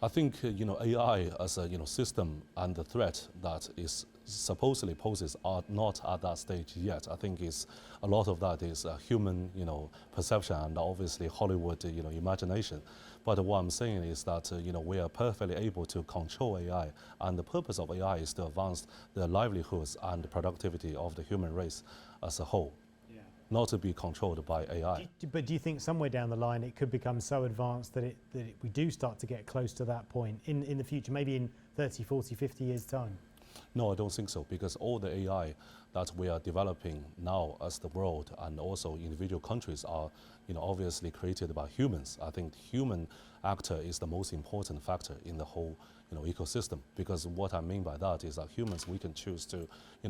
I think AI as a system and the threat that is supposedly poses are not at that stage yet. I think a lot of that is human perception and obviously Hollywood imagination. But what I'm saying is that we are perfectly able to control AI, and the purpose of AI is to advance the livelihoods and the productivity of the human race as a whole. Not to be controlled by AI. But do you think somewhere down the line it could become so advanced that we do start to get close to that point in the future, maybe in 30, 40, 50 years' time? No, I don't think so, because all the AI that we are developing now as the world and also individual countries are obviously created by humans. I think human actor is the most important factor in the whole ecosystem, because what I mean by that is that humans, we can choose to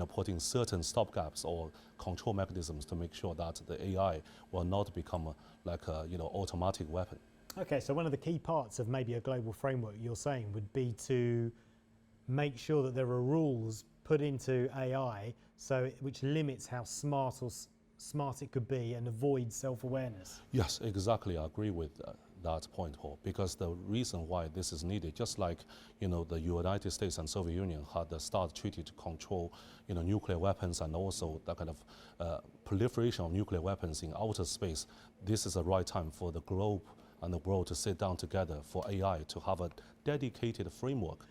put in certain stopgaps or control mechanisms to make sure that the AI will not become like a automatic weapon. Okay, so one of the key parts of maybe a global framework you're saying would be to make sure that there are rules put into AI which limits how smart it could be and avoid self-awareness. Yes, exactly. I agree with that point, Paul, because the reason why this is needed, just like the United States and Soviet Union had the START treaty to control nuclear weapons and also that kind of proliferation of nuclear weapons in outer space, this is the right time for the globe and the world to sit down together for AI to have a dedicated framework.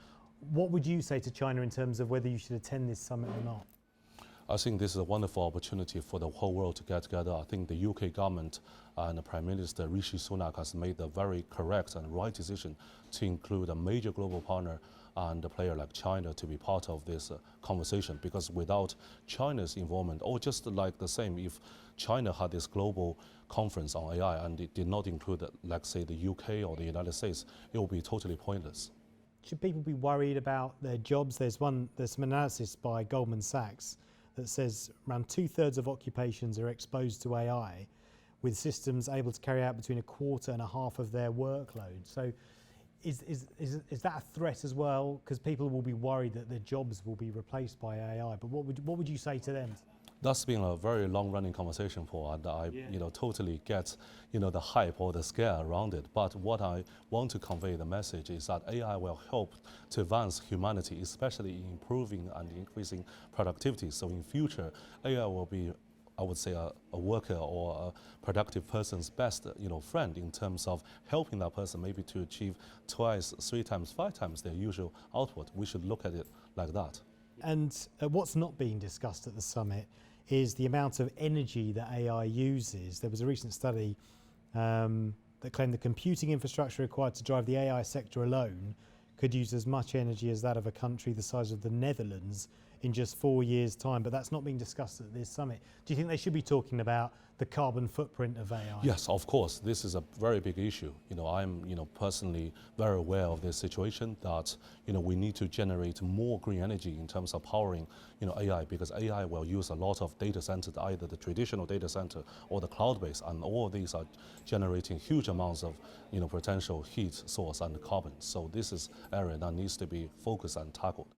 What would you say to China in terms of whether you should attend this summit or not? I think this is a wonderful opportunity for the whole world to get together. I think the UK government and the Prime Minister Rishi Sunak has made the very correct and right decision to include a major global partner and a player like China to be part of this conversation, because without China's involvement, or just like the same, if China had this global conference on AI and it did not include, like say, the UK or the United States, it would be totally pointless. Should people be worried about their jobs? There's some analysis by Goldman Sachs that says around 2/3 of occupations are exposed to AI, with systems able to carry out between 1/4 and 1/2 of their workload. So is that a threat as well? Because people will be worried that their jobs will be replaced by AI. But what would you say to them? That's been a very long-running conversation, Paul, and I totally get the hype or the scare around it. But what I want to convey the message is that AI will help to advance humanity, especially in improving and increasing productivity. So in future, AI will be, I would say, a worker or a productive person's best friend in terms of helping that person maybe to achieve 2x, 3x, 5x their usual output. We should look at it like that. And what's not being discussed at the summit is the amount of energy that AI uses. There was a recent study that claimed the computing infrastructure required to drive the AI sector alone could use as much energy as that of a country the size of the Netherlands in just 4 years' time, but that's not being discussed at this summit. Do you think they should be talking about the carbon footprint of AI? Yes, of course. This is a very big issue. I'm personally very aware of this situation that we need to generate more green energy in terms of powering AI, because AI will use a lot of data centers, either the traditional data center or the cloud-based, and all of these are generating huge amounts of potential heat source and carbon. So this is an area that needs to be focused and tackled.